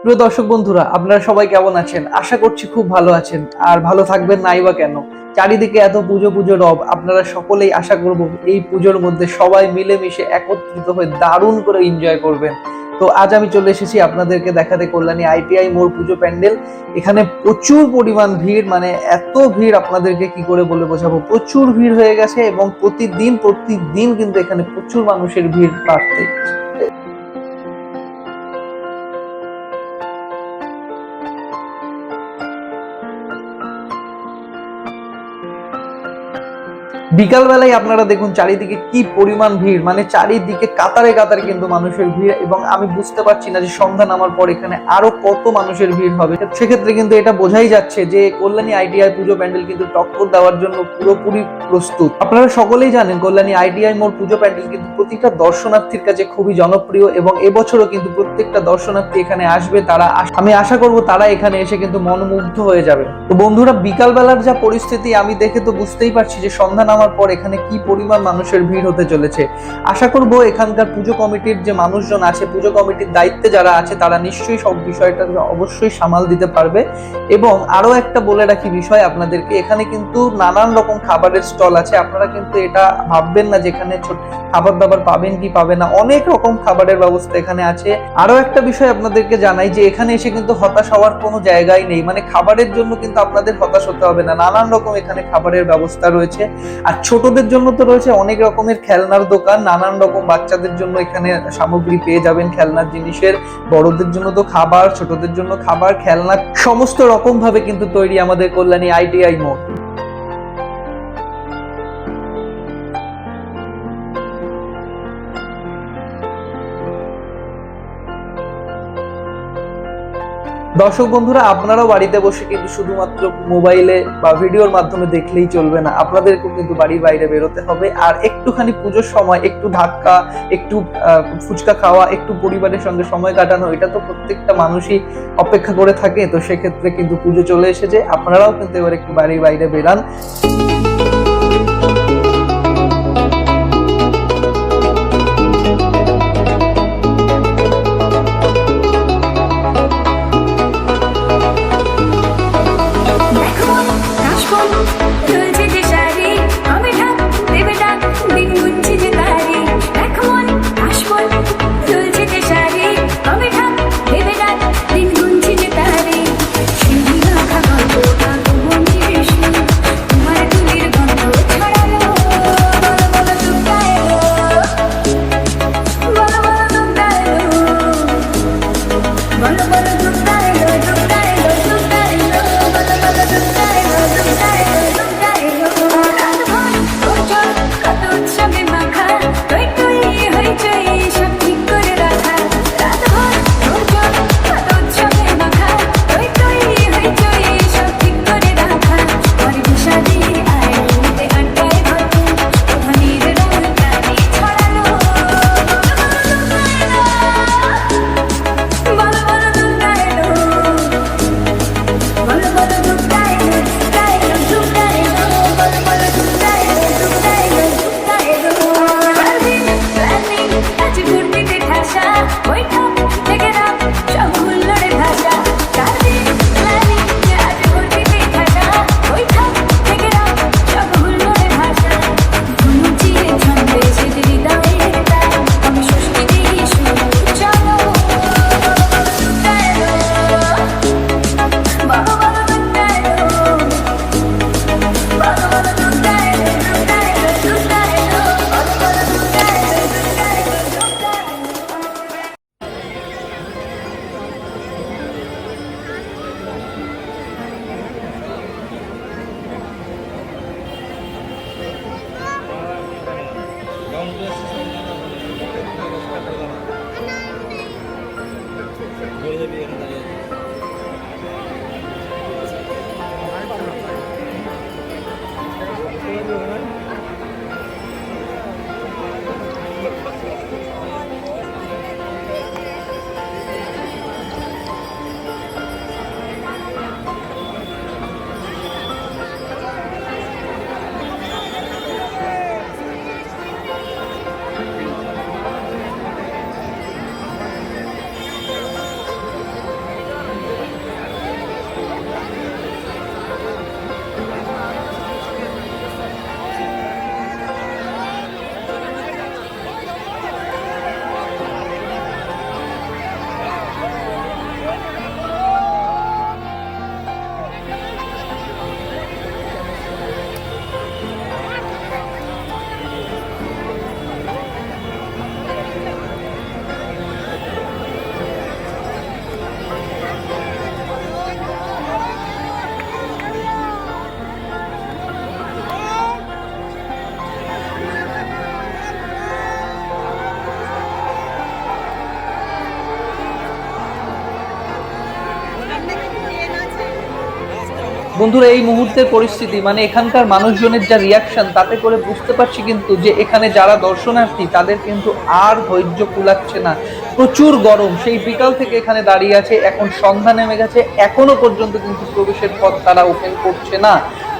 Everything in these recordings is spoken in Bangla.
প্রিয় দর্শক বন্ধুরা, আপনারা সবাই কেমন আছেন? আশা করছি খুব ভালো আছেন, আর ভালো থাকবেন নাই বা কেন। চারিদিকে এত পুজো রব, আপনারা সকলেই আশা করব এই পুজোর মধ্যে সবাই মিলেমিশে একত্রিত হয়ে দারুণ করে এনজয় করবেন। তো আজ আমি চলে এসেছি আপনাদেরকে দেখাতে কল্যাণী আইটিআই মোড় পুজো প্যান্ডেল। এখানে প্রচুর পরিমাণ ভিড়, মানে এত ভিড় আপনাদেরকে কি করে বলে বোঝাবো। প্রচুর ভিড় হয়ে গেছে এবং প্রতিদিন কিন্তু এখানে প্রচুর মানুষের ভিড় বাড়তে। বিকাল বেলায় আপনারা দেখুন চারিদিকে কি পরিমাণ ভিড়, মানে চারিদিকে কাতারে কাতারে কিন্তু মানুষের ভিড়, এবং আমি বুঝতে পারছি না যে সন্ধ্যা নামার পর এখানে আরো কত মানুষের ভিড় হবে। সেক্ষেত্রে কিন্তু এটা বোঝাই যাচ্ছে যে কল্যাণী আইটিআই পুজো প্যান্ডেল কিন্তু টক্কর দেওয়ার জন্য পুরোপুরি প্রস্তুত। আপনারা সকলেই জানেন কল্যাণী আইটিআই মোড় পুজো প্যান্ডেল কিন্তু প্রতিটা দর্শনার্থীর কাছে খুবই জনপ্রিয়, এবং এবছরও কিন্তু প্রত্যেকটা দর্শনার্থী এখানে আসবে। আমি আশা করব তারা এখানে এসে কিন্তু মনোমুগ্ধ হয়ে যাবে। তো বন্ধুরা, বিকাল বেলার যা পরিস্থিতি আমি দেখে তো বুঝতেই পারছি যে সন্ধ্যা নামার পর এখানে কি পরিমাণ মানুষের ভিড় হতে চলেছে। আশা করব এখানকার পুজো কমিটির যে মানুষজন আছে, পুজো কমিটির দায়িত্বে যারা আছে, তারা নিশ্চয়ই সব বিষয়টা অবশ্যই সামাল দিতে পারবে। এবং আরো একটা বলে রাখি বিষয় আপনাদেরকে, এখানে কিন্তু নানান রকম খাবারের স্টল আছে। আপনারা কিন্তু এটা ভাববেন না যে এখানে খাবার দাবার পাবেন কি পাবে না, অনেক রকম খাবারের ব্যবস্থা এখানে আছে। আরো একটা বিষয় আপনাদেরকে জানাই যে এখানে এসে কিন্তু হতাশ হওয়ার কোনো জায়গাই নেই, মানে খাবারের জন্য কিন্তু আপনাদের হতাশ হতে হবে না। নানান রকম এখানে খাবারের ব্যবস্থা রয়েছে। আর ছোটদের জন্য তো রয়েছে অনেক রকমের খেলনার দোকান, নানান রকম বাচ্চাদের জন্য এখানে সামগ্রী পেয়ে যাবেন খেলনার জিনিসের। বড়দের জন্য তো খাবার, ছোটদের জন্য খাবার, খেলনা, সমস্ত রকম ভাবে কিন্তু তৈরি আমাদের কল্যাণী আইটিআই মোড়। দর্শক বন্ধুরা, আপনারাও বাড়িতে বসে কিন্তু শুধুমাত্র মোবাইলে বা ভিডিওর মাধ্যমে দেখলেই চলবে না, আপনাদেরকেও কিন্তু বাড়ির বাইরে বেরোতে হবে। আর একটুখানি পুজোর সময় একটু ধাক্কা, একটু ফুচকা খাওয়া, একটু পরিবারের সঙ্গে সময় কাটানো, এটা তো প্রত্যেকটা মানুষই অপেক্ষা করে থাকে। তো সেক্ষেত্রে কিন্তু পুজো চলে এসেছে, আপনারাও কিন্তু এবার একটু বাড়ির বাইরে বেরান। বন্ধুরা, এই মুহূর্তের পরিস্থিতি মানে এখানকার মানুষজনের যা রিয়াকশন, তাতে করে বুঝতে পারছি কিন্তু যে এখানে যারা দর্শনার্থী তাদের কিন্তু আর ধৈর্য কুলাচ্ছে না। প্রচুর গরম, সেই বিকাল থেকে এখানে দাঁড়িয়ে আছে, এখন সন্ধ্যা নেমে গেছে, এখনো পর্যন্ত কিন্তু প্রবেশের পথ তারা ওপেন করছে না।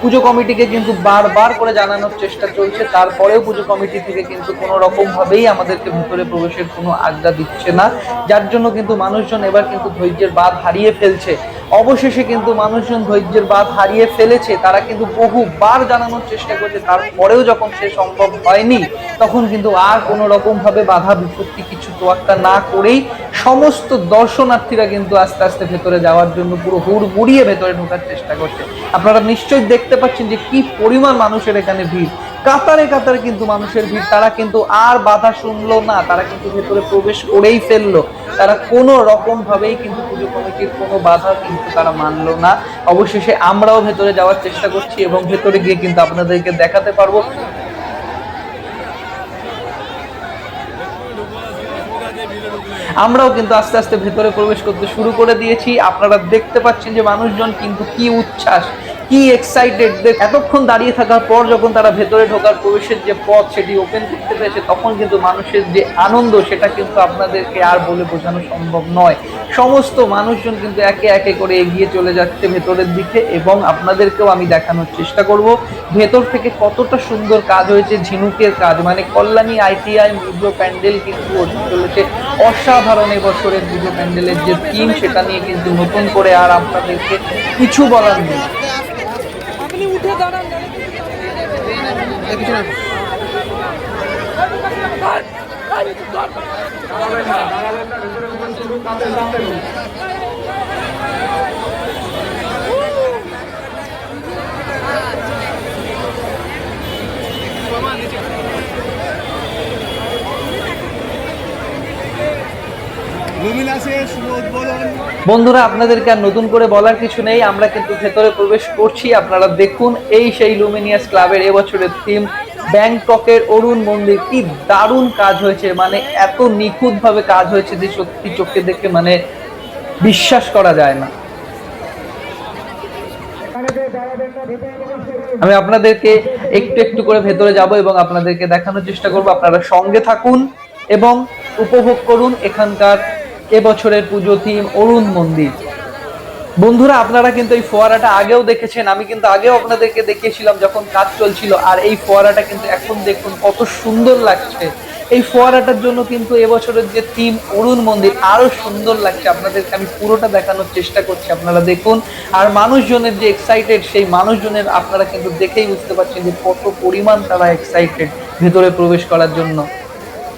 পুজো কমিটিকে কিন্তু বারবার করে জানানোর চেষ্টা চলছে, তারপরেও পুজো কমিটি থেকে কিন্তু কোনো রকম ভাবেই আমাদেরকে ভেতরে প্রবেশের কোনো আজ্ঞা দিচ্ছে না, যার জন্য কিন্তু মানুষজন এবার কিন্তু ধৈর্যের বাঁধ হারিয়ে ফেলছে। অবশেষে কিন্তু মানুষজন ধৈর্যের বাঁধ হারিয়ে ফেলেছে, তারা কিন্তু বহুবার জানানোর চেষ্টা করছে, তারপরেও যখন সে সম্ভব হয়নি, তখন কিন্তু আর কোনো রকম ভাবে বাধা বিপত্তি কিছু তোয়াক্কা না করেই সমস্ত দর্শনার্থীরা কিন্তু আস্তে আস্তে ভেতরে যাওয়ার জন্য পুরো হুড়মুড়িয়ে ভেতরে ঢোকার চেষ্টা করছে। আপনারা নিশ্চয়ই দেখতে পাচ্ছেন যে কি পরিমাণ মানুষের এখানে ভিড়, কাতারে কাতারে কিন্তু মানুষের ভিড়। তারা কিন্তু আর বাধা শুনলো না, তারা কিন্তু ভেতরে প্রবেশ করেই ফেললো। তারা কোনো রকম ভাবেই কিন্তু পুজো কমিটির কোনো বাধা কিন্তু তারা মানলো না। অবশেষে আমরাও ভেতরে যাওয়ার চেষ্টা করছি এবং ভেতরে গিয়ে কিন্তু আপনাদেরকে দেখাতে পারবো। আমরাও কিন্তু আস্তে আস্তে ভেতরে প্রবেশ করতে শুরু করে দিয়েছি। আপনারা দেখতে পাচ্ছেন যে মানুষজন কিন্তু কি উচ্ছ্বাস, কি এক্সাইটেড। এতক্ষণ দাঁড়িয়ে থাকার পর যখন তারা ভেতরে ঢোকার প্রবেশের যে পথ সেটি ওপেন করতে পেরেছে, তখন কিন্তু মানুষের যে আনন্দ সেটা কিন্তু আপনাদেরকে আর বলে বোঝানো সম্ভব নয়। সমস্ত মানুষজন কিন্তু একে একে করে এগিয়ে চলে যাচ্ছে ভেতরের দিকে এবং আপনাদেরকেও আমি দেখানোর চেষ্টা করব ভেতর থেকে কতটা সুন্দর কাজ হয়েছে। ঝিনুকের কাজ, মানে কল্যাণী ITI পুজো প্যান্ডেল কিন্তু চলেছে অসাধারণ। এবছরের পুজো প্যান্ডেলের যে থিম সেটা নিয়ে কিন্তু নতুন করে আর আপনাদেরকে কিছু বলার নেই। উঠে দাঁড়ান। বন্ধুরা, আপনাদেরকে আর নতুন করে বলার কিছু নেই, আমরা কিন্তু ভেতরে প্রবেশ করছি। আপনারা দেখুন, এই সেই লুমিনিয়াস ক্লাবের এবছরের থিম ব্যাংককের অরুণ মন্দির। কি দারুণ কাজ হয়েছে, মানে এত নিখুঁত ভাবে কাজ হয়েছে যে সত্যি চোখে দেখে মানে বিশ্বাস করা যায় না। আমি আপনাদেরকে একটু একটু করে ভেতরে যাব এবং আপনাদেরকে দেখানোর চেষ্টা করব। আপনারা সঙ্গে থাকুন এবং উপভোগ করুন এখানকার এবছরের পুজো থিম অরুণ মন্দির। বন্ধুরা, আপনারা কিন্তু এই ফোয়ারাটা আগেও দেখেছেন, আমি কিন্তু আগেও আপনাদেরকে দেখিয়েছিলাম যখন কাজ চলছিল। আর এই ফোয়ারাটা কিন্তু এখন দেখুন কত সুন্দর লাগছে। এই ফোয়ারাটার জন্য কিন্তু এবছরের যে থিম অরুণ মন্দির আরো সুন্দর লাগছে। আপনাদেরকে আমি পুরোটা দেখানোর চেষ্টা করছি, আপনারা দেখুন। আর মানুষজনের যে এক্সাইটেড, সেই মানুষজনের আপনারা কিন্তু দেখেই বুঝতে পারছেন যে কত পরিমাণ তারা এক্সাইটেড ভেতরে প্রবেশ করার জন্য।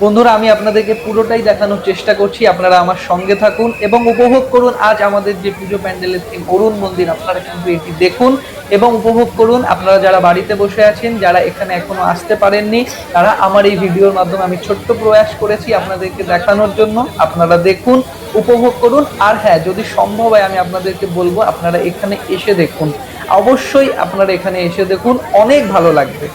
বন্ধুরা, আমি আপনাদেরকে পুরোটাই দেখানোর চেষ্টা করছি, আপনারা আমার সঙ্গে থাকুন এবং উপভোগ করুন আজ আমাদের যে পুজো প্যান্ডেলের থিম অরুণ মন্দির। আপনারা কিন্তু এটি দেখুন এবং উপভোগ করুন। আপনারা যারা বাড়িতে বসে আছেন, যারা এখানে এখনো আসতে পারেননি, তারা আমার এই ভিডিওর মাধ্যমে আমি ছোট্ট প্রয়াস করেছি আপনাদেরকে দেখানোর জন্য। আপনারা দেখুন, উপভোগ করুন। আর হ্যাঁ, যদি সম্ভব হয় আমি আপনাদেরকে বলবো আপনারা এখানে এসে দেখুন, অবশ্যই আপনারা এখানে এসে দেখুন, অনেক ভালো লাগবে।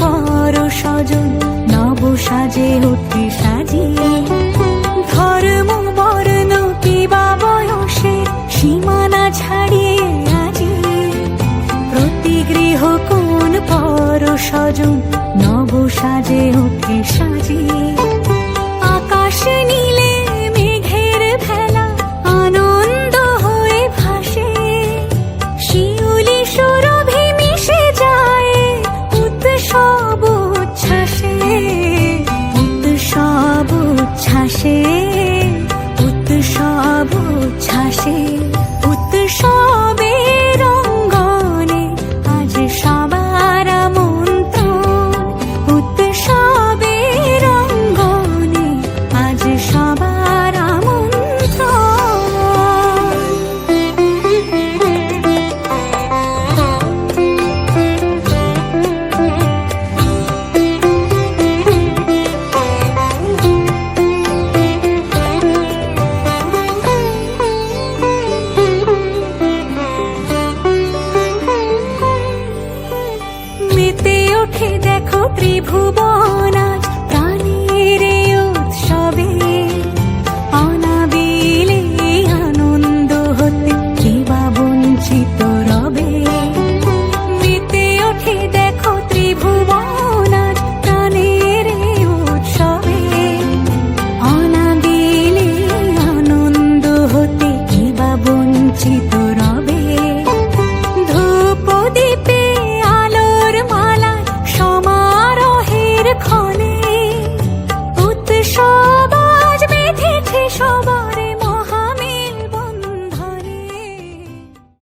পর স্বজন নব সাজে ওঠে সাজিয়ে। ধর্ম বর্ণ কিবা বয়সে সীমানা ছাড়িয়ে আজি প্রতি গৃহ কোন পর স্বজন নব সাজে ওঠে